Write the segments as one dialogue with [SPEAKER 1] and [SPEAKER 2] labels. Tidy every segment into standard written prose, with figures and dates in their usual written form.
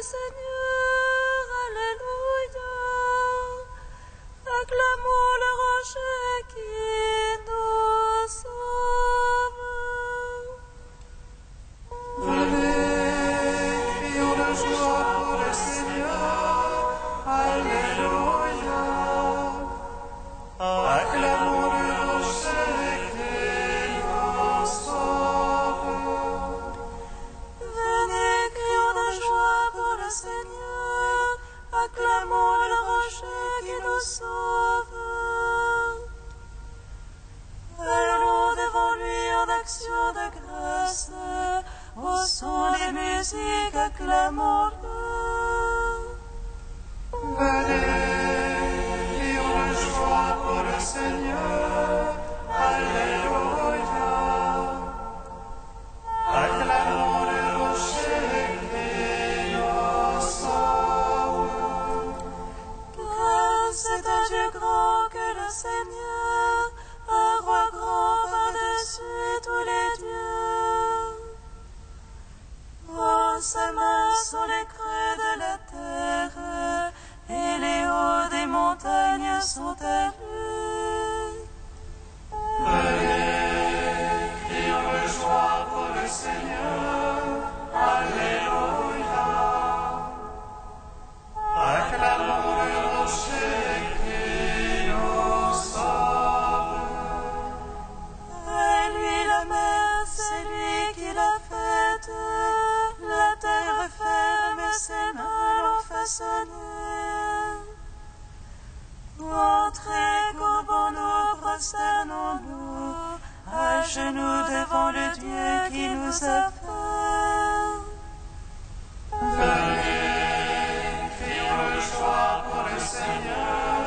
[SPEAKER 1] Seigneur, alléluia. Acclamons le rocher qui nous sauve.
[SPEAKER 2] Venez, crions de joie pour le Seigneur, alléluia. Acclamons le rocher qui nous sauve.
[SPEAKER 1] Venez, crions de joie pour le Seigneur, acclamons le rocher qui nous sauve. Allons devant lui en action de grâce, au son des musiques, acclamons-le.
[SPEAKER 2] Venez, crions de joie pour le Seigneur, alléluia. Acclamons le rocher qui nous sauve.
[SPEAKER 1] Grâce est un Dieu grand que le Seigneur, un roi grand par-dessus tous les dieux. En sa main sont les creux de la terre, et les hauts des montagnes sont à lui.
[SPEAKER 2] Venez, crions de joie pour le Seigneur, alléluia. Acclamons le rocher qui nous sauve.
[SPEAKER 1] À lui la mer, c'est lui qui l'a faite, la terre ferme, ses mains l'ont façonnée. Entrez, courbons-nous, prosternons-nous, à genoux devant le Dieu qui nous a fait.
[SPEAKER 2] Venez, crions de joie pour le Seigneur,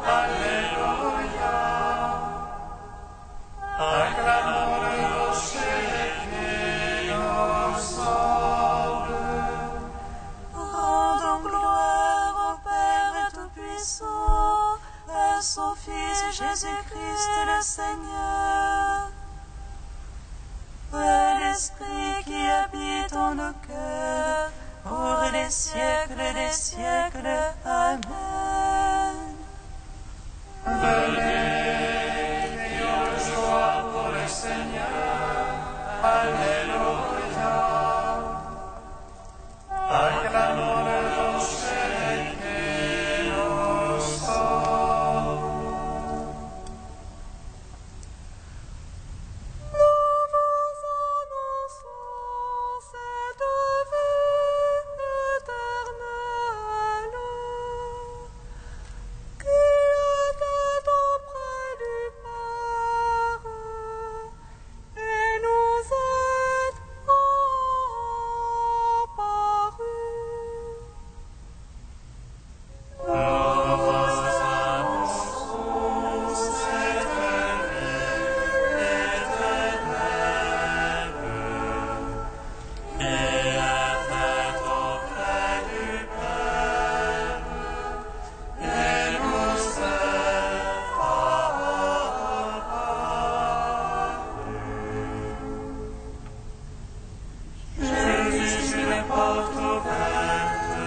[SPEAKER 2] alléluia. Acclamons le rocher qui nous sauve.
[SPEAKER 1] Rendons gloire au Père Tout-Puissant, à son Fils Jésus-Christ le Seigneur, à l'Esprit qui habite en nos cœurs, pour les siècles des siècles. Amen.
[SPEAKER 2] Venez, crions de joie pour le Seigneur, alléluia. Acclamons le rocher qui nous sauve.
[SPEAKER 1] Nous vous annonçons cette vie éternelle, qui était auprès du Père, et nous est apparue.
[SPEAKER 2] Nous vous annonçons cette vie éternelle, qui était auprès du Père, et nous est apparue. Jésus, tu les portes ouvertes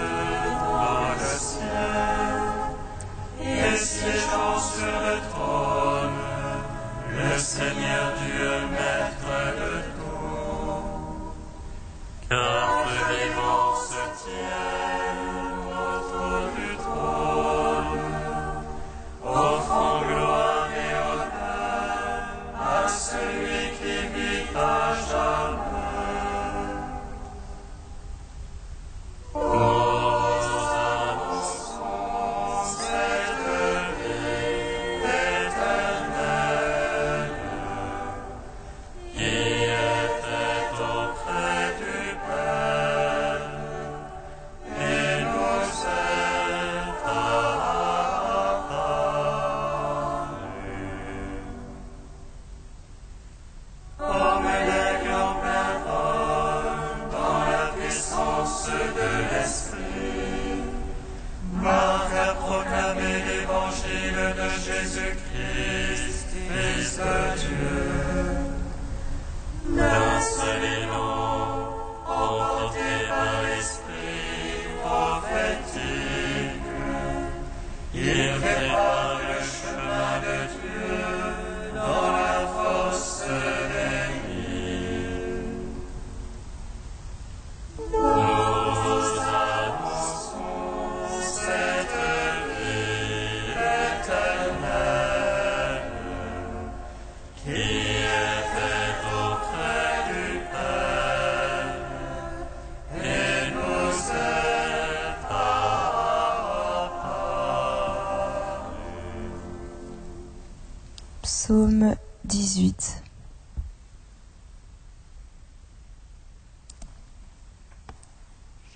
[SPEAKER 2] dans le ciel, et siégeant sur le trône, le Seigneur Dieu, maître de tout. Car le vivant se tiennent autour du trône, offrant gloire et honneur à celui qui vit à jamais.
[SPEAKER 1] Psaume 18.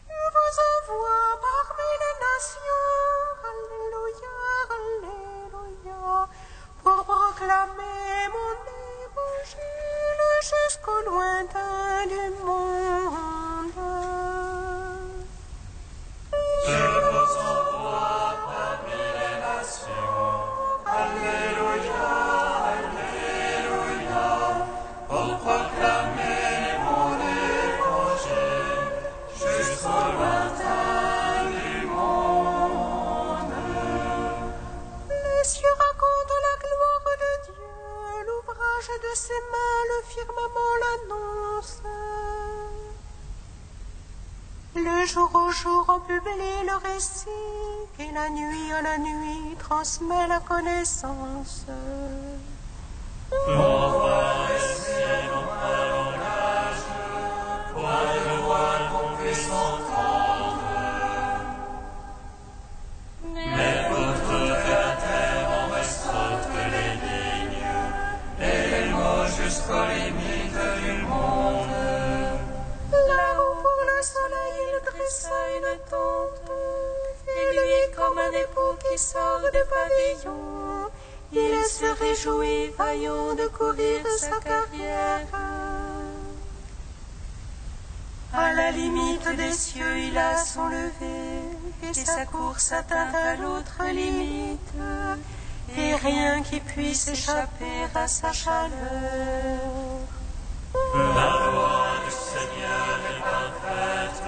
[SPEAKER 3] Je vous envoie parmi les nations, alléluia, alléluia, pour proclamer mon évangile jusqu'au lointain du monde.
[SPEAKER 2] Je vous envoie parmi les nations, alléluia, alléluia, pour proclamer mon évangile jusqu'au lointain du monde.
[SPEAKER 3] Les cieux racontent la gloire de Dieu, l'ouvrage de ses mains, le firmament l'annonce. Le jour au jour on publie le récit, et la nuit à la nuit transmet la connaissance.
[SPEAKER 2] Mon voix récit non pas langage, point de voix qu'on puisse entendre. Mais votre terre en restaure les lignes, et les mots jusqu'aux limites du monde.
[SPEAKER 3] Là-haut pour le soleil il dressa une tente, et lui comme un époux qui sort de pavillon, il se réjouit vaillant de courir sa carrière. À la limite des cieux il a son lever, et sa course atteint à l'autre limite, et rien qui puisse échapper à sa chaleur.
[SPEAKER 2] La loi du Seigneur est parfaite,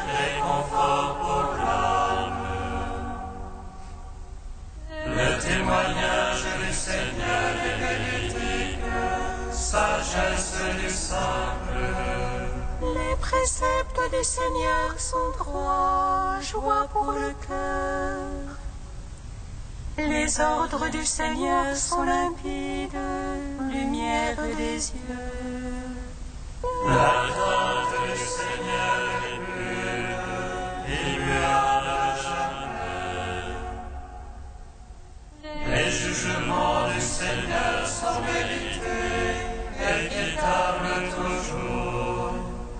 [SPEAKER 2] les conforts proclament. Le témoignage du Seigneur est véridique, sagesse du simple.
[SPEAKER 3] Les préceptes du Seigneur sont droits, joie pour le cœur. Les ordres du Seigneur sont limpides, lumière des yeux.
[SPEAKER 2] La crainte du Seigneur est pure, immuable jamais. Les jugements du Seigneur sont vérités, équitables toujours.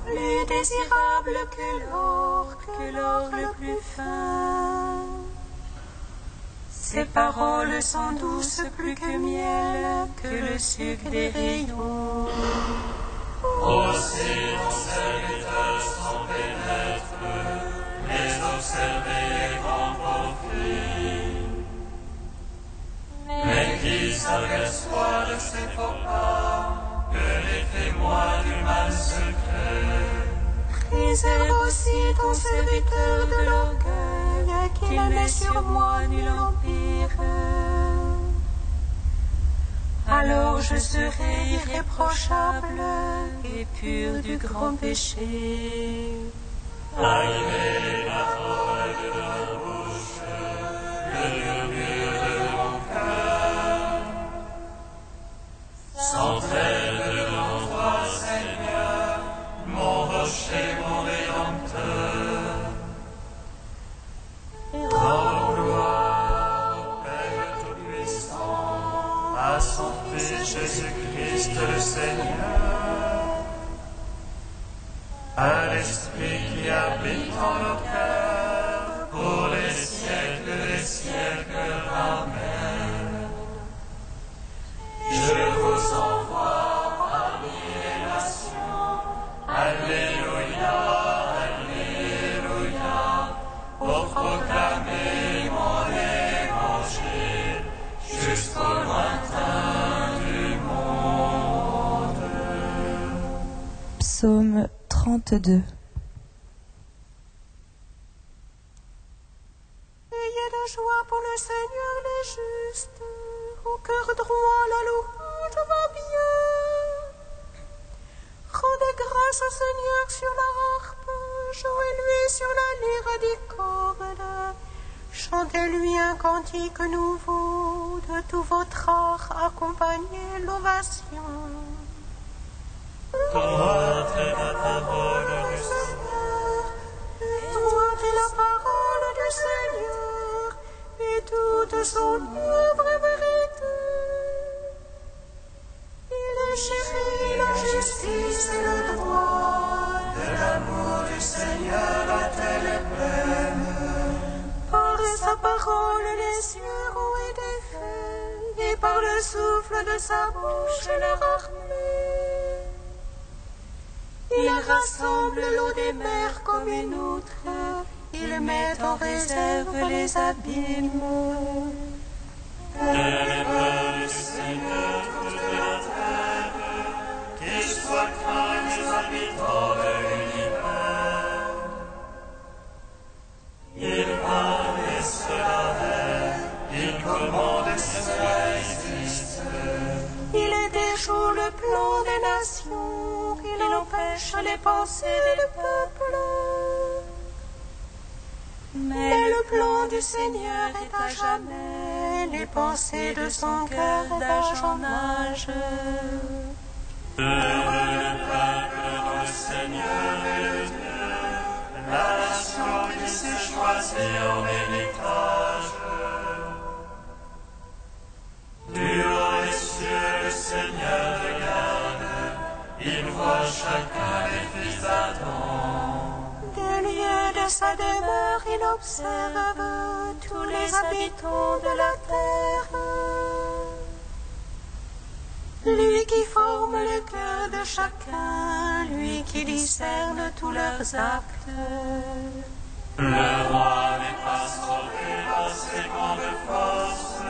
[SPEAKER 3] Plus désirable que l'or le plus fin. Ses paroles sont douces plus que miel, que le sucre des rayons.
[SPEAKER 2] Aussi ton serviteur s'en pénètre, les observer est grand profit. Mais qui s'aperçoit de ses faux pas, que les témoins du mal secret.
[SPEAKER 3] Préserve aussi ton serviteur de l'orgueil, qu'il n'ait sur moi nul empire. Alors je serai irréprochable et pur du grand péché.
[SPEAKER 2] Agréez la parole de ma bouche, le murmure de mon cœur. S'entraide devant toi, Seigneur, mon rocher, mon rédempteur. Rends gloire au Père Tout-Puissant, à son Fils Jésus-Christ le Seigneur, à l'Esprit qui habite en nos cœurs, pour les siècles des siècles. Amen. Je vous envoie parmi les nations, alléluia, alléluia, pour proclamer mon évangile jusqu'au lointain du monde.
[SPEAKER 1] Psaume 32.
[SPEAKER 3] Ayez de joie pour le Seigneur les justes, au cœur droit la louange va bien. Rendez grâce au Seigneur sur la harpe, jouez-lui sur la lyre des cordes, chantez-lui un cantique nouveau, de tout votre art accompagnez l'ovation.
[SPEAKER 2] Droite est la parole du Seigneur,
[SPEAKER 3] Droite est la parole du Seigneur, et toute son œuvre est vérité. parole les cieux ont été faits, et par le souffle de sa bouche leur armée. Il rassemble l'eau des mers comme une outre, il met en réserve les abîmes.
[SPEAKER 2] Élève du Seigneur toute la terre, qu'il soit craint les habitants de l'univers. Il parle et cela est, il commande et cela existe.
[SPEAKER 3] Il déjoue le plan des nations, il empêche les pensées des peuples. Mais le plan du Seigneur est à jamais, les pensées de son cœur d'âge en âge.
[SPEAKER 2] Heureux le peuple dont le Seigneur est le Dieu, la nation qui s'est choisie en héritage. Du haut des cieux, le Seigneur regarde, il voit chacun des fils d'Adam.
[SPEAKER 3] Des lieux de sa demeure, il observe tous les habitants de la terre. Lui qui forme le cœur de chacun, lui qui discerne tous leurs actes.
[SPEAKER 2] Le roi n'est pas sauvé par ses grandes forces,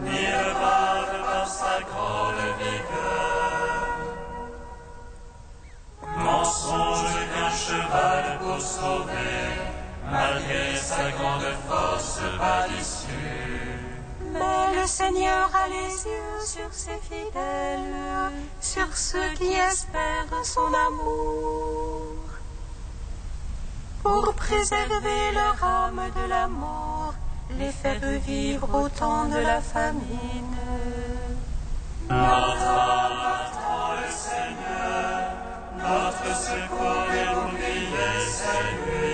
[SPEAKER 2] ni le barde par sa grande vigueur. Mensonge qu'un cheval pour sauver, malgré sa grande force, pas d'issue.
[SPEAKER 3] Mais le Seigneur a les yeux sur ses fidèles, sur ceux qui espèrent son amour, pour préserver leur âme de la mort, les faire vivre au temps de la famine.
[SPEAKER 2] Notre âme attend le Seigneur, notre secours et bouclier, c'est lui.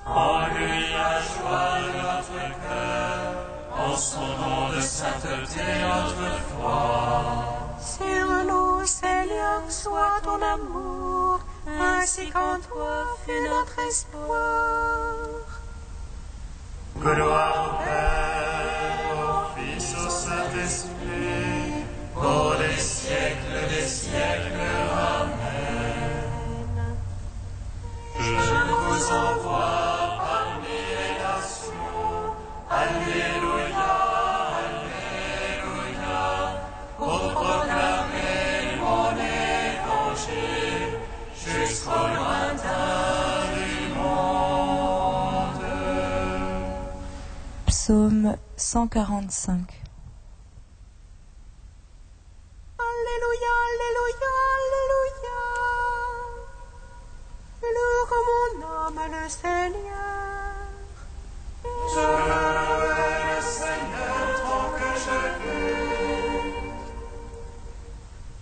[SPEAKER 2] En lui a joie notre cœur, en son nom de sainteté notre foi.
[SPEAKER 3] Sur nous, Seigneur, soit ton amour, ainsi qu'en toi fut notre espoir.
[SPEAKER 2] Gloire au Père, au Fils, au Saint-Esprit, pour les siècles des siècles. Amen. Je vous envoie parmi les nations, Alléluia, Alléluia, pour proclamer mon évangile jusqu'au lointain du monde.
[SPEAKER 4] Psaume 145.
[SPEAKER 3] Alléluia, Alléluia, Alléluia. Loue mon âme le Seigneur.
[SPEAKER 2] Je louerai le Seigneur tant que je vis.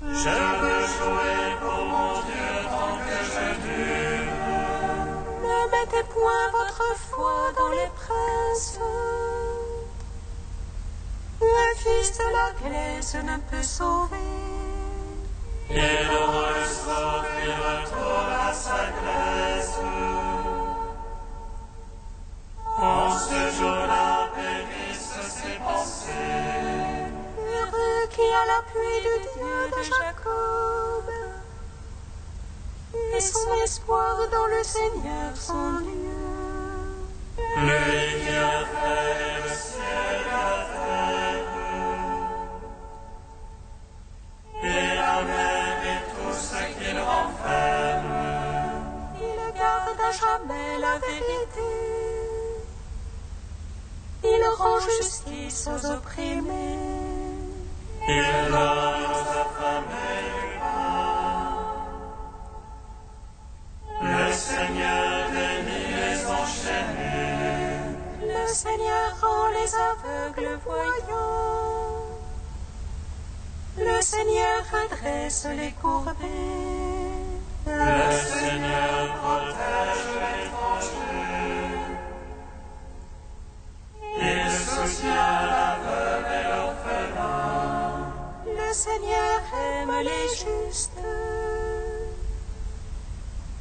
[SPEAKER 2] Je veux jouer pour mon Dieu tant que je dure.
[SPEAKER 3] Ne mettez point votre foi dans les princes. Un fils de la glaise ne peut sauver.
[SPEAKER 2] Il le sauve, il retourne à sa glace. En ce jour-là périssent ses pensées.
[SPEAKER 3] Heureux qui a l'appui du Dieu de Jacob, et son espoir dans le Seigneur son Dieu.
[SPEAKER 2] Lui qui a fait le ciel et la terre, et la mer et tout ce qu'il renferme.
[SPEAKER 3] Il garde à jamais la vérité. Il rend justice aux opprimés.
[SPEAKER 2] Il donne aux affamés du pain. Le Seigneur délie les enchaînés.
[SPEAKER 3] Le Seigneur rend les aveugles voyants. Le Seigneur redresse les courbés.
[SPEAKER 2] Le Seigneur protège l'étranger. Il soutient l'aveugle et l'orphelin.
[SPEAKER 3] Le Seigneur aime les justes,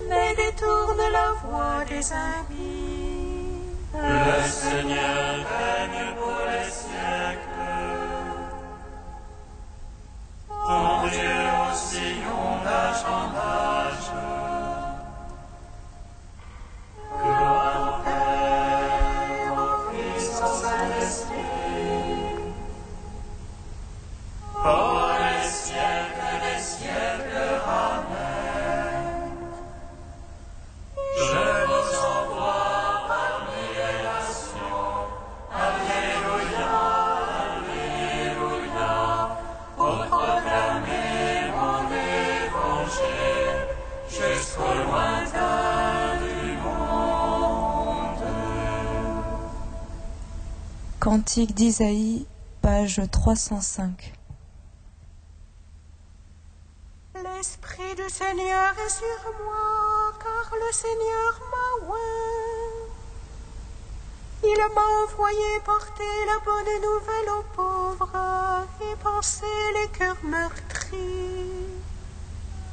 [SPEAKER 3] mais détourne la voie des impies.
[SPEAKER 2] Le Seigneur règne pour les siècles. Ton Dieu oscillant d'âge en âge. Gloire au Père, au Fils, au Saint-Esprit, pour les siècles des siècles. Amen. Je vous envoie parmi les nations. Alléluia, Alléluia, pour proclamer mon évangile jusqu'au lointain du monde.
[SPEAKER 4] Cantique d'Isaïe, page 305.
[SPEAKER 3] L'Esprit du Seigneur est sur moi, car le Seigneur m'a oint. Il m'a envoyé porter la bonne nouvelle aux pauvres et panser les cœurs meurtris.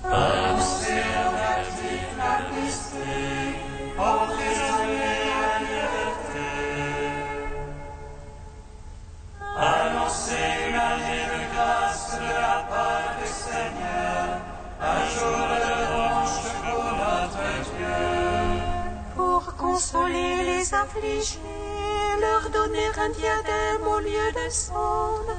[SPEAKER 2] Annoncer aux captifs l'amnistie, aux prisonniers la liberté. Annoncer une année de grâce de la part du Seigneur, un jour de revanche pour notre Dieu.
[SPEAKER 3] Pour consoler les affligés, leur donner un diadème au lieu de cendre.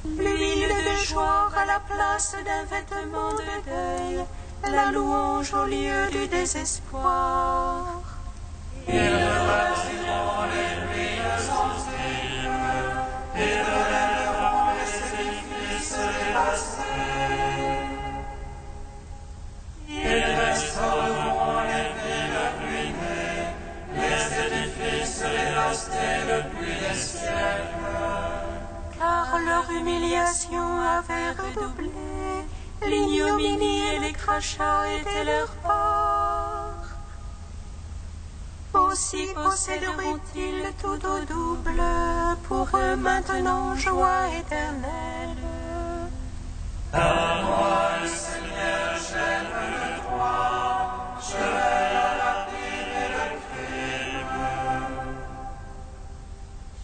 [SPEAKER 3] L'huile de joie à la place d'un vêtement de deuil, la louange au lieu du désespoir.
[SPEAKER 2] Ils bâtiront les ruines sensibles, ils relèveront les édifices dévastés. Ils restaureront les villes ruinées, les édifices dévastés depuis des siècles.
[SPEAKER 3] Car leur humiliation avait redoublé, l'ignominie et les crachats étaient leur part. Aussi posséderont-ils tout au double, pour eux maintenant joie éternelle.
[SPEAKER 2] À moi, le Seigneur, j'aime le droit, je veille à la rapine et le crime.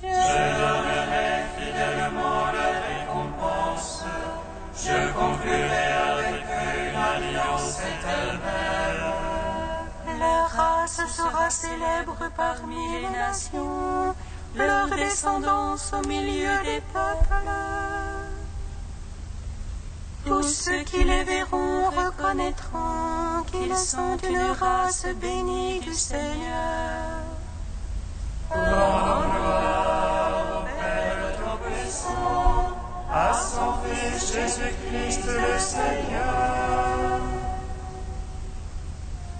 [SPEAKER 2] Je donnerai fidèlement leur récompense, je conclurai avec eux une alliance éternelle.
[SPEAKER 3] Leur race sera célèbre parmi les nations, leur descendance au milieu des peuples. Tous ceux qui les verront reconnaîtront qu'ils sont une race bénie du Seigneur.
[SPEAKER 2] Gloire au Père Tout-Puissant, à son Fils Jésus-Christ le Seigneur,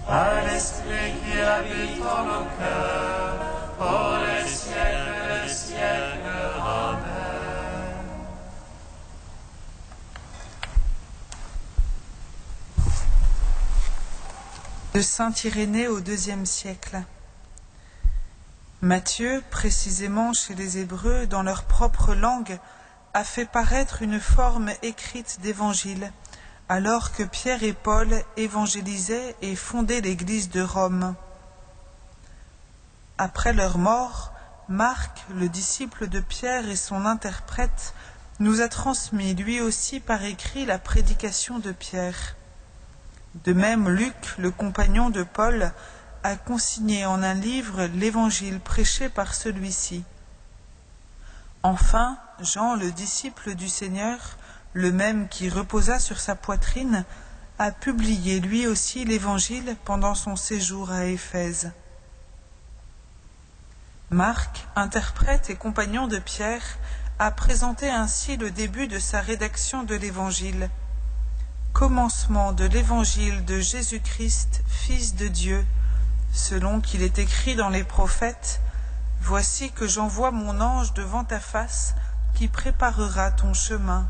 [SPEAKER 2] à l'Esprit qui habite en nos cœurs, pour les siècles des siècles. Amen.
[SPEAKER 5] De saint Irénée au IIe siècle. Matthieu, précisément chez les Hébreux, dans leur propre langue, a fait paraître une forme écrite d'évangile, alors que Pierre et Paul évangélisaient et fondaient l'Église de Rome. Après leur mort, Marc, le disciple de Pierre et son interprète, nous a transmis lui aussi par écrit la prédication de Pierre. De même, Luc, le compagnon de Paul, a consigné en un livre l'évangile prêché par celui-ci. Enfin, Jean, le disciple du Seigneur, le même qui reposa sur sa poitrine, a publié lui aussi l'évangile pendant son séjour à Éphèse. Marc, interprète et compagnon de Pierre, a présenté ainsi le début de sa rédaction de l'évangile. Commencement de l'évangile de Jésus-Christ, Fils de Dieu, selon qu'il est écrit dans les prophètes, « Voici que j'envoie mon ange devant ta face, qui préparera ton chemin.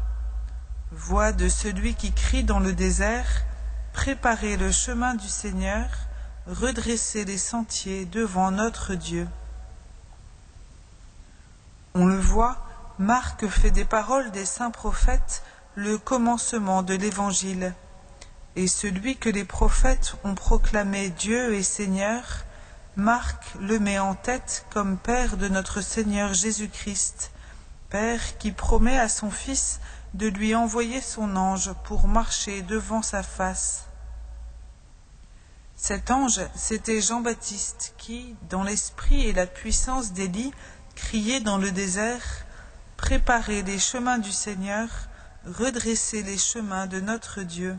[SPEAKER 5] Voix de celui qui crie dans le désert, préparez le chemin du Seigneur, redressez les sentiers devant notre Dieu. » On le voit, Marc fait des paroles des saints prophètes le commencement de l'Évangile, et celui que les prophètes ont proclamé Dieu et Seigneur Marc le met en tête comme Père de notre Seigneur Jésus-Christ, Père qui promet à son Fils de lui envoyer son ange pour marcher devant sa face. Cet ange, c'était Jean-Baptiste qui, dans l'esprit et la puissance d'Élie, criait dans le désert « Préparez les chemins du Seigneur, redressez les chemins de notre Dieu ».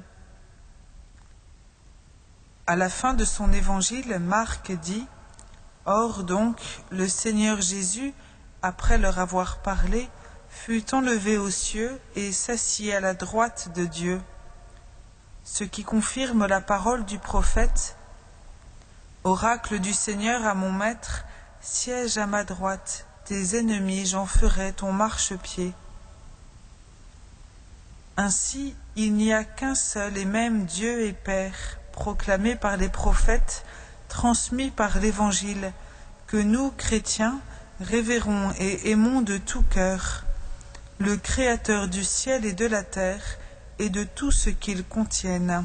[SPEAKER 5] À la fin de son évangile, Marc dit « Or donc, le Seigneur Jésus, après leur avoir parlé, fut enlevé aux cieux et s'assit à la droite de Dieu. » Ce qui confirme la parole du prophète « Oracle du Seigneur à mon maître, siège à ma droite, tes ennemis j'en ferai ton marchepied. » Ainsi, il n'y a qu'un seul et même Dieu et Père, proclamé par les prophètes, transmis par l'Évangile, que nous, chrétiens, révérons et aimons de tout cœur, le Créateur du ciel et de la terre, et de tout ce qu'ils contiennent.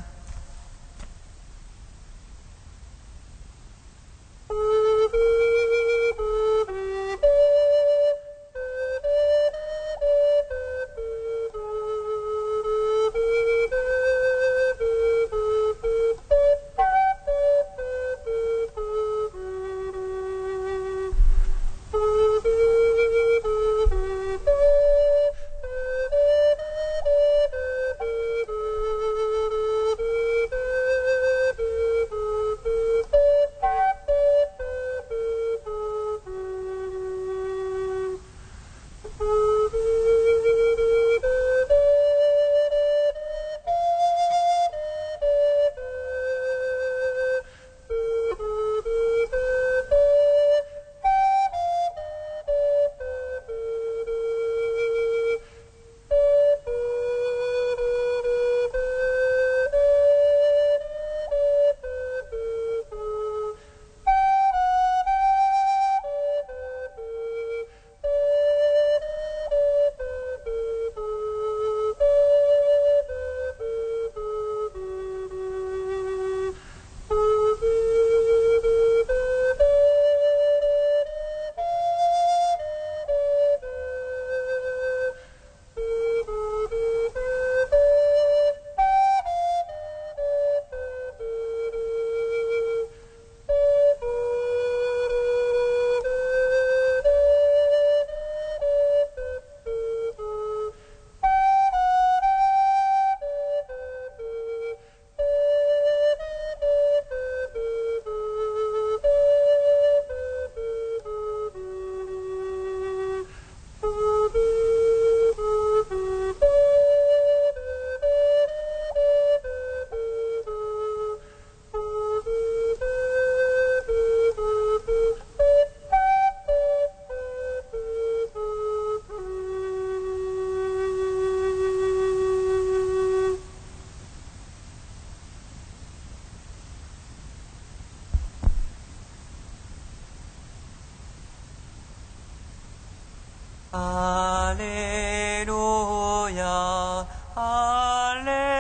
[SPEAKER 1] Alléluia, Alléluia,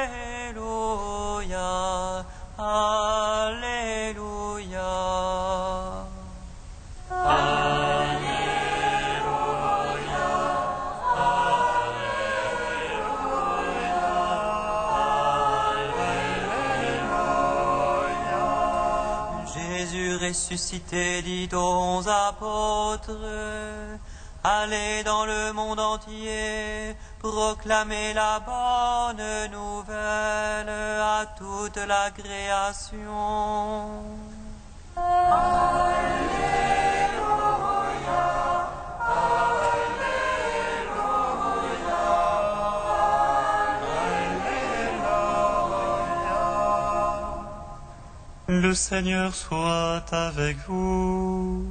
[SPEAKER 1] Alléluia. Jésus ressuscité dit aux 11 apôtres, allez dans le monde entier, proclamez la bonne nouvelle à toute la création.
[SPEAKER 2] Le Seigneur soit avec vous.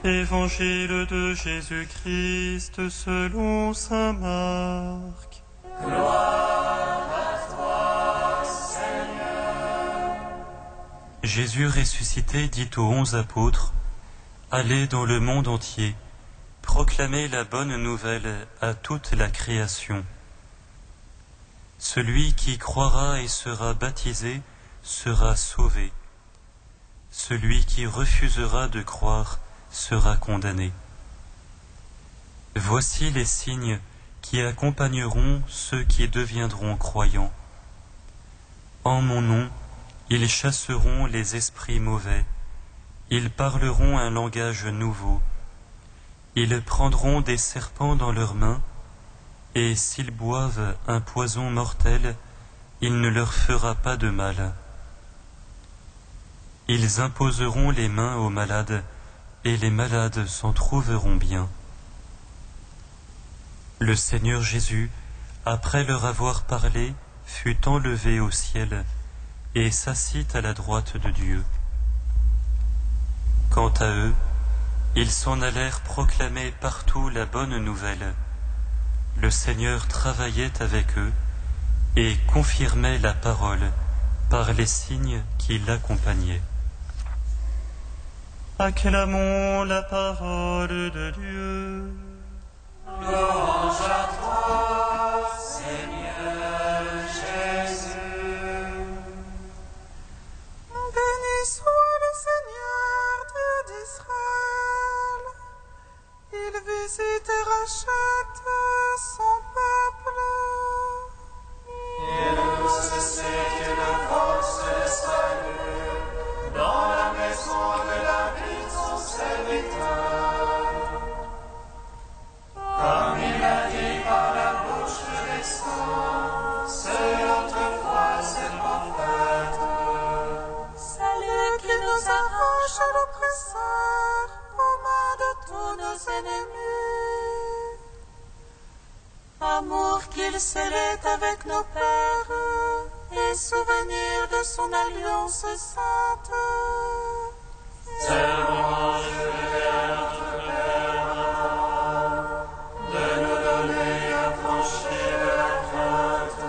[SPEAKER 2] Évangile de Jésus-Christ selon saint Marc.
[SPEAKER 1] Gloire à toi, Seigneur.
[SPEAKER 6] Jésus ressuscité dit aux 11 apôtres, allez dans le monde entier, proclamez la bonne nouvelle à toute la création. Celui qui croira et sera baptisé sera sauvé. Celui qui refusera de croire sera condamné. Voici les signes qui accompagneront ceux qui deviendront croyants. En mon nom, ils chasseront les esprits mauvais, ils parleront un langage nouveau, ils prendront des serpents dans leurs mains, et s'ils boivent un poison mortel, il ne leur fera pas de mal. Ils imposeront les mains aux malades, et les malades s'en trouveront bien. Le Seigneur Jésus, après leur avoir parlé, fut enlevé au ciel et s'assit à la droite de Dieu. Quant à eux, ils s'en allèrent proclamer partout la bonne nouvelle. Le Seigneur travaillait avec eux et confirmait la parole par les signes qui l'accompagnaient. Acclamons la parole de Dieu.
[SPEAKER 2] Louange à toi, Seigneur Jésus.
[SPEAKER 5] Béni soit le Seigneur, Dieu d'Israël. Il visite et rachète son peuple.
[SPEAKER 2] Il suscite une force de salut dans la maison de David, son serviteur. Comme il l'a dit par la bouche des saints, c'est autrefois ses prophètes.
[SPEAKER 3] Salut qui nous arrache à l'oppresseur, aux mains de tous nos ennemis. Amour qu'il scellait avec nos pères, et souvenir de son alliance sainte.
[SPEAKER 2] Tellement je veux notre Père, de nous donner affranchis de la crainte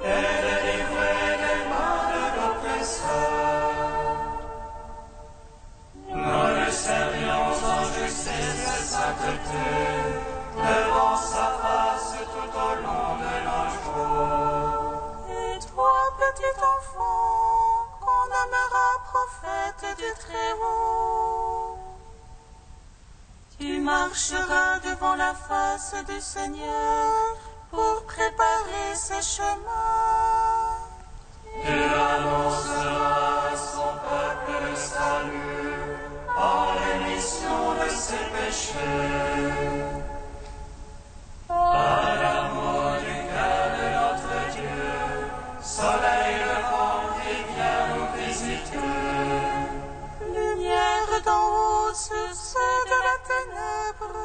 [SPEAKER 2] et délivrer des mains de l'oppresseur. Nous le servions en justice et sainteté, devant sa face tout au long de nos jours.
[SPEAKER 3] Et toi, petit enfant, qu'on nommera prophète du Très-Haut, tu marcheras devant la face du Seigneur pour préparer ses chemins.
[SPEAKER 2] Tu annonceras à son peuple le salut en rémission de ses péchés. Par l'amour du cœur de notre Dieu, soleil levant qui vient nous visiter.
[SPEAKER 3] Lumière d'en haut sur ceux de la ténèbre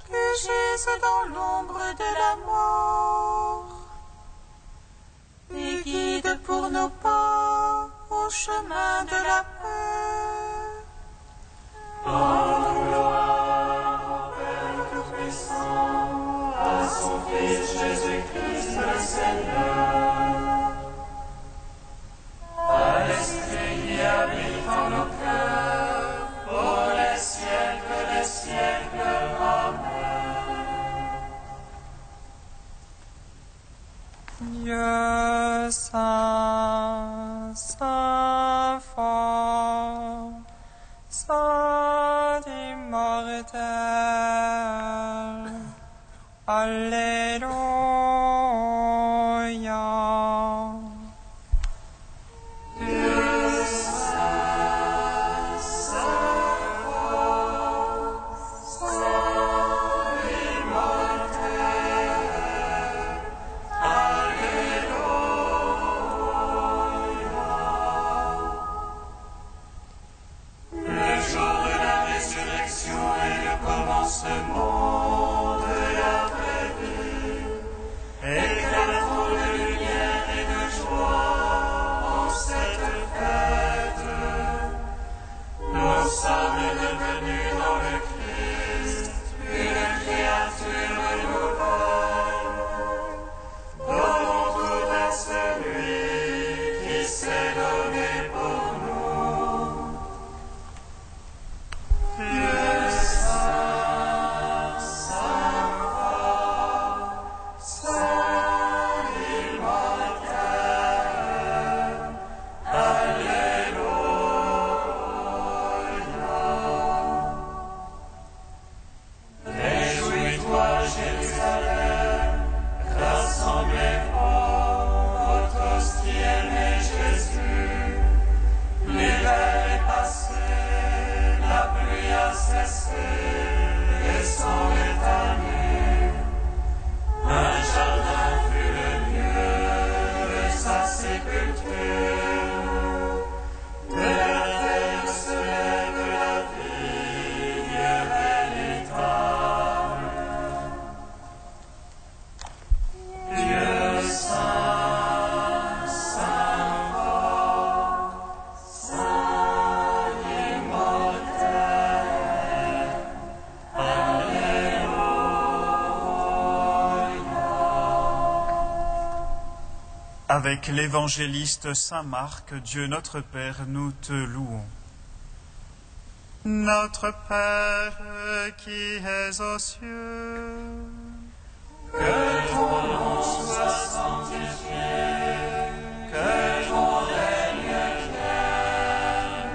[SPEAKER 3] qui gisent dans l'ombre de la mort. Et guide pour nos pas au chemin de la paix.
[SPEAKER 2] En gloire au Père Tout-Puissant, à son Fils Jésus-Christ le Seigneur, à l'Esprit qui habite en nos cœurs, pour les siècles des siècles. Amen.
[SPEAKER 7] Dieu saint, saint fort, saint immortel, Alléluia.
[SPEAKER 2] Dieu saint, saint fort, saint immortel, le jour de la résurrection et le commencement de la vraie vie, Jérusalem, rassemblez-vous, votre hostie aimée Jésus. L'hiver est passé, la pluie a cessé, et son est tanné. Un jardin fut le lieu de sa sépulture. De la terre se lève la vigne véritable. Dieu saint, saint fort, saint immortel. Alléluia.
[SPEAKER 8] Avec l'évangéliste saint Marc, Dieu notre Père, nous te louons. Notre Père qui es aux cieux,
[SPEAKER 2] Que ton nom soit sanctifié, que ton règne vienne,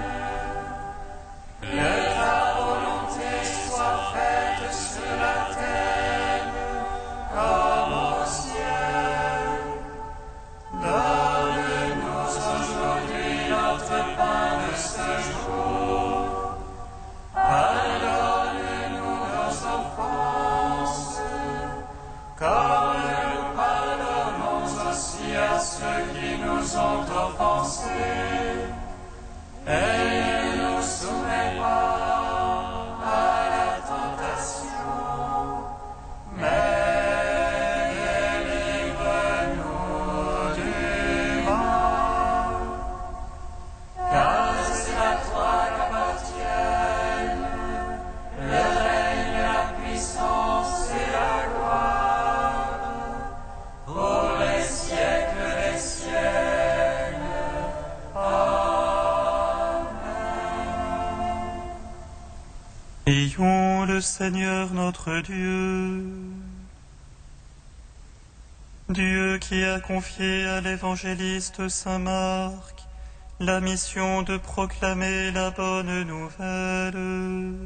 [SPEAKER 2] que ta volonté soit faite sur la terre comme au ciel. Donne-nous aujourd'hui notre pain de ce jour. Pardonne-nous nos offenses, comme nous pardonnons aussi à ceux qui nous ont offensés. Et ne nous soumets pas à la tentation, mais délivre-nous du mal. Car c'est à toi qu'appartiennent le règne, la puissance et la gloire pour les siècles des siècles. Amen.
[SPEAKER 6] Ayons le Seigneur notre Dieu. Dieu qui a confié à l'évangéliste saint Marc la mission de proclamer la bonne nouvelle.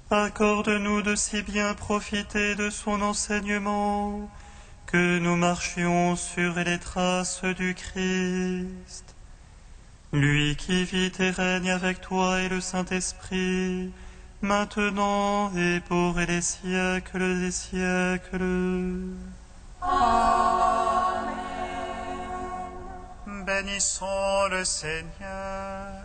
[SPEAKER 6] Accorde-nous de si bien profiter de son enseignement que nous marchions sur les traces du Christ. Lui qui vit et règne avec toi et le Saint-Esprit, maintenant et pour les siècles des siècles.
[SPEAKER 8] bénissons le Seigneur.